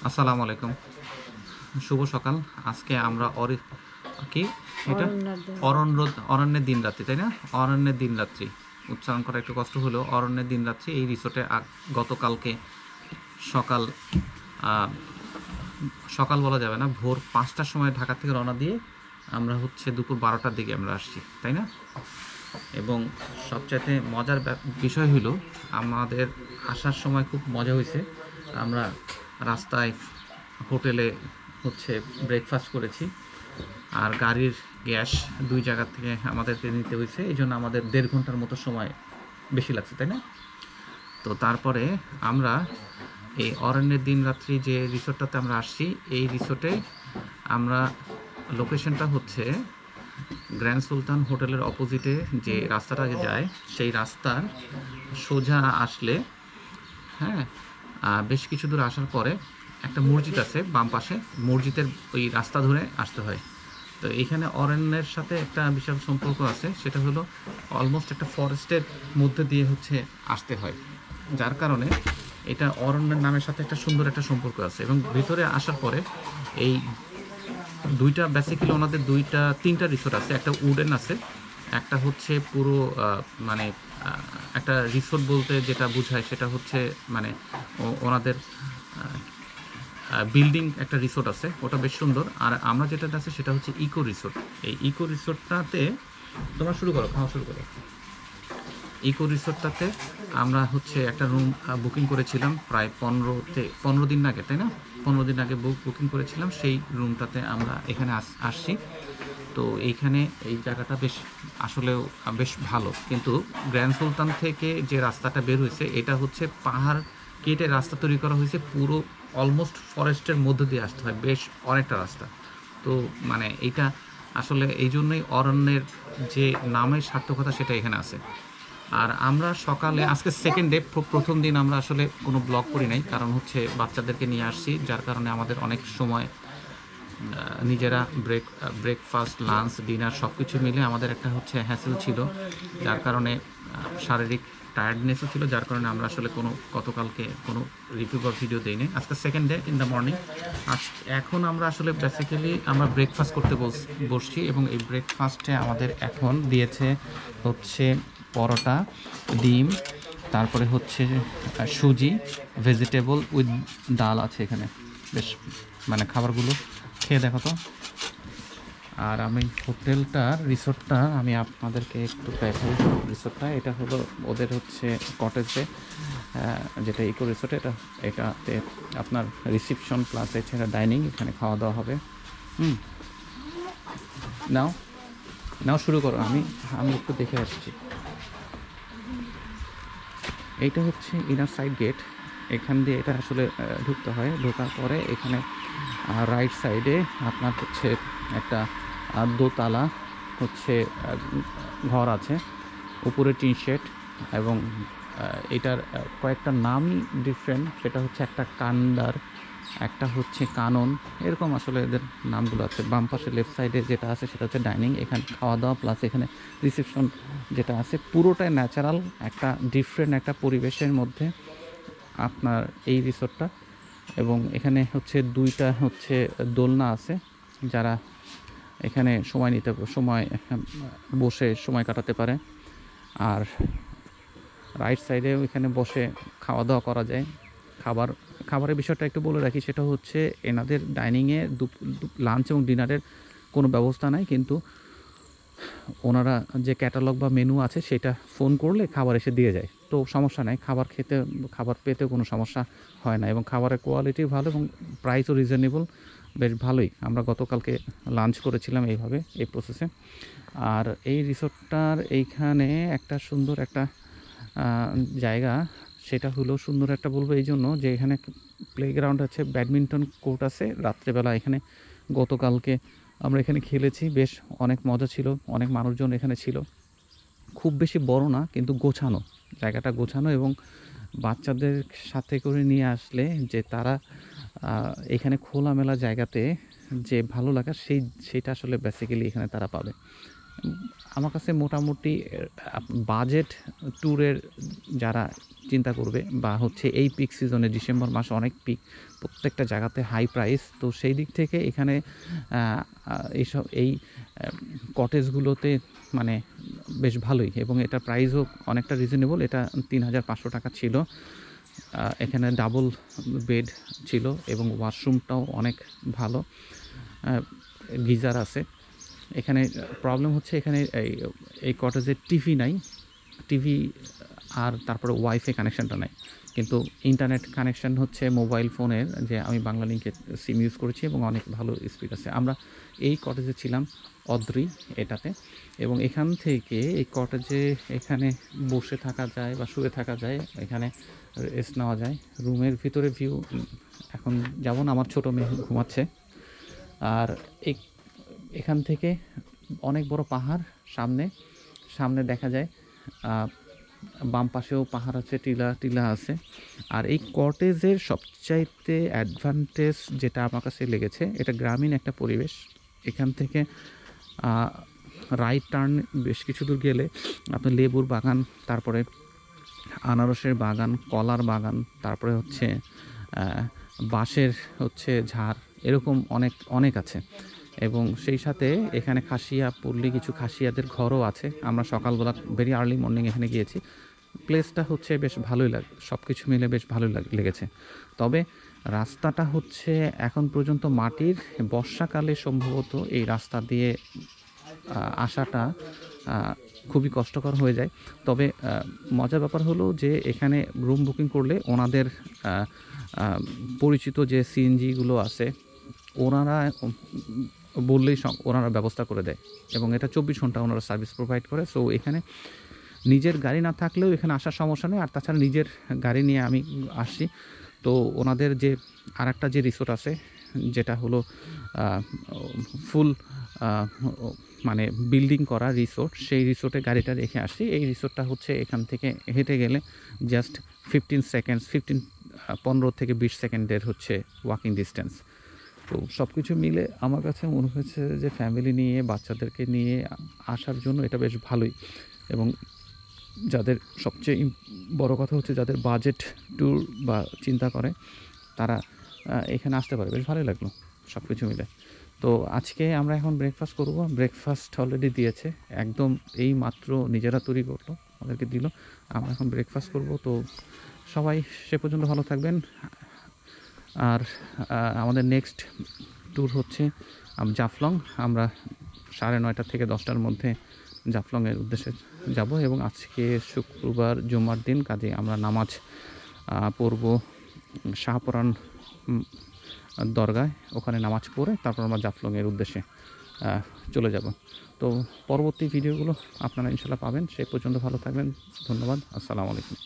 আসসালামু আলাইকুম, শুভ সকাল। আজকে আমরা কি এটা অরণ্যের দিন রাত্রি, তাই না? অরণ্যের দিন রাত্রি উচ্চারণ করা একটু কষ্ট হলো। অরণ্যের দিন রাত্রি এই রিসোর্টে গতকালকে সকাল সকাল বলা যাবে না, ভোর 5টার সময় ঢাকা থেকে রওনা দিয়ে আমরা হচ্ছে দুপুর 12টার দিকে আমরা আসছি, তাই না? এবং সবচাইতে মজার বিষয় হলো আমাদের আসার সময় খুব মজা হয়েছে। আমরা রাস্তায় হোটেলে হচ্ছে ব্রেকফাস্ট করেছি, আর গাড়ির গ্যাস 2 জায়গা থেকে আমাদেরকে নিতে হয়েছে, এই জন্য আমাদের 1.5 ঘন্টার মতো সময় বেশি লাগছে, তাই না? তো তারপরে আমরা এই অরণ্যের দিন রাত্রি যে রিসোর্টটাতে আমরা আসছি, এই রিসোর্টে আমরা লোকেশনটা হচ্ছে গ্র্যান্ড সুলতান হোটেলের অপোজিটে যে রাস্তাটা যায়, সেই রাস্তার সোজা আসলে, হ্যাঁ, বেশ কিছু দূর আসার পরে একটা মসজিদ আছে বাম পাশে, মসজিদের ওই রাস্তা ধরে আসতে হয়। তো এইখানে অরণ্যের সাথে একটা বিশাল সম্পর্ক আছে, সেটা হলো অলমোস্ট একটা ফরেস্টের মধ্যে দিয়ে হচ্ছে আসতে হয়, যার কারণে এটা অরণ্যের নামের সাথে একটা সুন্দর একটা সম্পর্ক আছে। এবং ভিতরে আসার পরে এই দুইটা বেসিক্যালি ওনাদের তিনটা রিসোর্ট আছে। একটা উডেন আছে, একটা হচ্ছে পুরো মানে একটা রিসোর্ট বলতে যেটা বোঝায় সেটা হচ্ছে মানে ওনাদের বিল্ডিং একটা রিসোর্ট আছে, ওটা বেশ সুন্দর। আর আমরা যেটা আছে সেটা হচ্ছে ইকো রিসোর্ট। এই ইকো রিসোর্টটাতে তোমরা শুরু করো, খাওয়া শুরু করো। ইকো রিসোর্টটাতে আমরা হচ্ছে একটা রুম বুকিং করেছিলাম প্রায় 15 দিন আগে, তাই না? 15 দিন আগে বুকিং করেছিলাম। সেই রুমটাতে আমরা এখানে আসছি। তো এইখানে এই জায়গাটা বেশ আসলেও বেশ ভালো, কিন্তু গ্র্যান্ড সুলতান থেকে যে রাস্তাটা বের হয়েছে এটা হচ্ছে পাহাড় কেটে রাস্তা তৈরি করা হয়েছে, পুরো অলমোস্ট ফরেস্টের মধ্য দিয়ে আসতে হয়, বেশ অনেকটা রাস্তা। তো মানে এইটা আসলে এই জন্যই অরণ্যের যে নামের সার্থকতা সেটা এখানে আছে। আর আমরা সকালে আজকে সেকেন্ড ডে, প্রথম দিন আমরা আসলে কোনো ব্লগ করি নাই, কারণ হচ্ছে বাচ্চাদেরকে নিয়ে আসছি, যার কারণে আমাদের অনেক সময় নিজেরা ব্রেকফাস্ট, লাঞ্চ, ডিনার সব কিছু মিলে আমাদের একটা হচ্ছে হ্যাসেল ছিল, যার কারণে শারীরিক টায়ার্ডনেসও ছিল, যার কারণে আমরা আসলে গতকালকে কোনো রিভিউ বা ভিডিও দিইনি। আজকে second day in the morning. এখন আমরা আসলে বেসিক্যালি আমরা ব্রেকফাস্ট করতে বসছি, এবং এই ব্রেকফাস্টে আমাদের এখন দিয়েছে হচ্ছে পরোটা, ডিম, তারপরে হচ্ছে সুজি, ভেজিটেবল উইথ ডাল আছে এখানে। বেশ মানে খাবারগুলো খেয়ে দেখো তো। আর আমি হোটেলটার রিসোর্টটা আমি আপনাদেরকে একটু দেখাই। রিসোর্টটা এটা হলো ওদের হচ্ছে কটেজে, যেটা ইকো রিসোর্ট, এটাতে আপনার রিসিপশন প্লাস এছাড়া ডাইনিং, এখানে খাওয়া দাওয়া হবে। নাও নাও শুরু করো, আমি একটু দেখে আসছি। এইটা হচ্ছে ইনার সাইড গেট, এখান দিয়ে এটা আসলে ঢুকতে হয়। ঢোকার পরে এখানে রাইট সাইডে আপনার হচ্ছে একটা দোতলা হচ্ছে ঘর আছে, উপরে টিন শেড, এবং এটার কয়েকটা নামই ডিফারেন্ট। সেটা হচ্ছে একটা কান্ডার, একটা হচ্ছে কানন, এরকম আসলে এদের নামগুলো আছে। বাম পাশে লেফট সাইডে যেটা আছে সেটা হচ্ছে ডাইনিং, এখানে খাওয়া দাওয়া প্লাস এখানে রিসেপশন যেটা আছে, পুরোটাই ন্যাচারাল একটা ডিফারেন্ট একটা পরিবেশের মধ্যে আপনার এই রিসোর্টটা। এবং এখানে হচ্ছে 2টা হচ্ছে দোলনা আছে, যারা এখানে বসে সময় কাটাতে পারে। আর রাইট সাইডেও এখানে বসে খাওয়া দাওয়া করা যায়। খাবারের বিষয়টা একটু বলে রাখি, সেটা হচ্ছে এনাদের ডাইনিংয়ে লাঞ্চ এবং ডিনারের কোনো ব্যবস্থা নাই, কিন্তু ওনারা যে ক্যাটালগ বা মেনু আছে সেটা ফোন করলে খাবার এসে দিয়ে যায়। তো সমস্যা নেই, খাবার পেতেও কোনো সমস্যা হয় না, এবং খাবারের কোয়ালিটি ভালো এবং প্রাইসও রিজনেবল, বেশ ভালোই। আমরা গতকালকে লাঞ্চ করেছিলাম এইভাবে, এই প্রসেসে। আর এই রিসোর্টটার এইখানে একটা সুন্দর একটা জায়গা, সেটা হলো সুন্দর একটা বলবো এই জন্য যে এখানে প্লেগ্রাউন্ড আছে, ব্যাডমিন্টন কোর্ট আছে। রাত্রেবেলা এখানে গতকালকে আমরা এখানে খেলেছি, বেশ অনেক মজা ছিল, অনেক মানুষজন এখানে ছিল। খুব বেশি বড় না, কিন্তু গোছানো, জায়গাটা গোছানো, এবং বাচ্চাদের সাথে করে নিয়ে আসলে যে তারা এখানে খোলামেলা জায়গাতে যে ভালো লাগা সেইটা আসলে বেসিক্যালি এখানে তারা পাবে। আমার কাছে মোটামুটি বাজেট ট্যুরের যারা চিন্তা করবে বা হচ্ছে এই পিক সিজনে ডিসেম্বর মাস অনেক পিক, প্রত্যেকটা জায়গাতে হাই প্রাইস, তো সেই দিক থেকে এখানে এই কটেজগুলোতে মানে বেশ ভালোই, এবং এটা প্রাইসও অনেকটা রিজনেবল। এটা ৩,৫০০ টাকা ছিল। এখানে ডাবল বেড ছিল এবং ওয়াশরুমটাও অনেক ভালো, গিজার আছে। এখানে প্রবলেম হচ্ছে এখানে এই কটেজে টিভি নাই, টিভি আর তারপরে ওয়াইফাই কানেকশানটা নাই, কিন্তু ইন্টারনেট কানেকশান হচ্ছে মোবাইল ফোনের, যে আমি বাংলা লিঙ্কের সিম ইউজ করেছি এবং অনেক ভালো স্পিড আছে। আমরা এই কটেজে ছিলাম অদ্রি এটাতে, এবং এখান থেকে এই কটেজে এখানে বসে থাকা যায় বা শুয়ে থাকা যায়, এখানে রেস্ট নেওয়া যায়। রুমের ভিতরে ভিউ এখন যেমন আমার ছোটো মেয়ে ঘুমাচ্ছে, আর এখান থেকে অনেক বড় পাহাড় সামনে দেখা যায়, বাম পাশেও পাহাড় আছে, টিলা আছে। আর এই কটেজের সবচাইতে অ্যাডভান্টেজ যেটা আমার কাছে লেগেছে, এটা গ্রামীণ একটা পরিবেশ। এখান থেকে রাইট টার্ন বেশ কিছু দূর গেলে আপনার লেবুর বাগান, তারপরে আনারসের বাগান, কলার বাগান, তারপরে হচ্ছে বাঁশের হচ্ছে ঝাড়, এরকম অনেক আছে। এবং সেই সাথে এখানে খাসিয়া পল্লী, কিছু খাসিয়াদের ঘরও আছে। আমরা সকালবেলা ভেরি আর্লি মর্নিং এখানে গিয়েছি। প্লেসটা হচ্ছে বেশ ভালোই সব কিছু মিলে বেশ ভালোই লেগেছে। তবে রাস্তাটা হচ্ছে এখন পর্যন্ত মাটির, বর্ষাকালে সম্ভবত এই রাস্তা দিয়ে আসাটা খুবই কষ্টকর হয়ে যায়। তবে মজার ব্যাপার হলো যে এখানে রুম বুকিং করলে ওনাদের পরিচিত যে সিএনজিগুলো আছে, ওনারা বললেই ওনারা ব্যবস্থা করে দেয়, এবং এটা ২৪ ঘন্টা ওনারা সার্ভিস প্রোভাইড করে। সো এখানে নিজের গাড়ি না থাকলেও এখানে আসার সমস্যা নেই। আর তাছাড়া নিজের গাড়ি নিয়ে আমি আসছি, তো ওনাদের যে আরেকটা যে রিসোর্ট আছে, যেটা হলো ফুল মানে বিল্ডিং করা রিসোর্ট, সেই রিসোর্টে গাড়িটা রেখে আসছি। এই রিসোর্টটা হচ্ছে এখান থেকে হেঁটে গেলে জাস্ট 15 থেকে 20 সেকেন্ডের হচ্ছে ওয়াকিং ডিস্টেন্স। তো সব কিছু মিলে আমার কাছে মনে হয়েছে যে ফ্যামিলি নিয়ে, বাচ্চাদেরকে নিয়ে আসার জন্য এটা বেশ ভালোই। এবং যাদের সবচেয়ে বড় কথা হচ্ছে যাদের বাজেট ট্যুর বা চিন্তা করে, তারা এখানে আসতে পারে। বেশ ভালোই লাগলো সব কিছু মিলে। তো আজকে আমরা এখন ব্রেকফাস্ট করব। ব্রেকফাস্ট অলরেডি দিয়েছে, একদম এই মাত্র নিজেরা তৈরি করলো, আমাদেরকে দিল। আমরা এখন ব্রেকফাস্ট করব। তো সবাই সে পর্যন্ত ভালো থাকবেন। আর আমাদের নেক্সট ট্যুর হচ্ছে জাফলং। আমরা 9:30 থেকে 10টার মধ্যে জাফলংয়ের উদ্দেশ্যে যাব, এবং আজকে শুক্রবার জুমার দিন, কাজে আমরা নামাজ পড়ব শাহপরান দরগায়। ওখানে নামাজ পড়ে তারপর আমরা জাফলংয়ের উদ্দেশ্যে চলে যাব। তো পরবর্তী ভিডিওগুলো আপনারা ইনশাল্লাহ পাবেন। সেই পর্যন্ত ভালো থাকবেন। ধন্যবাদ। আসসালামু আলাইকুম।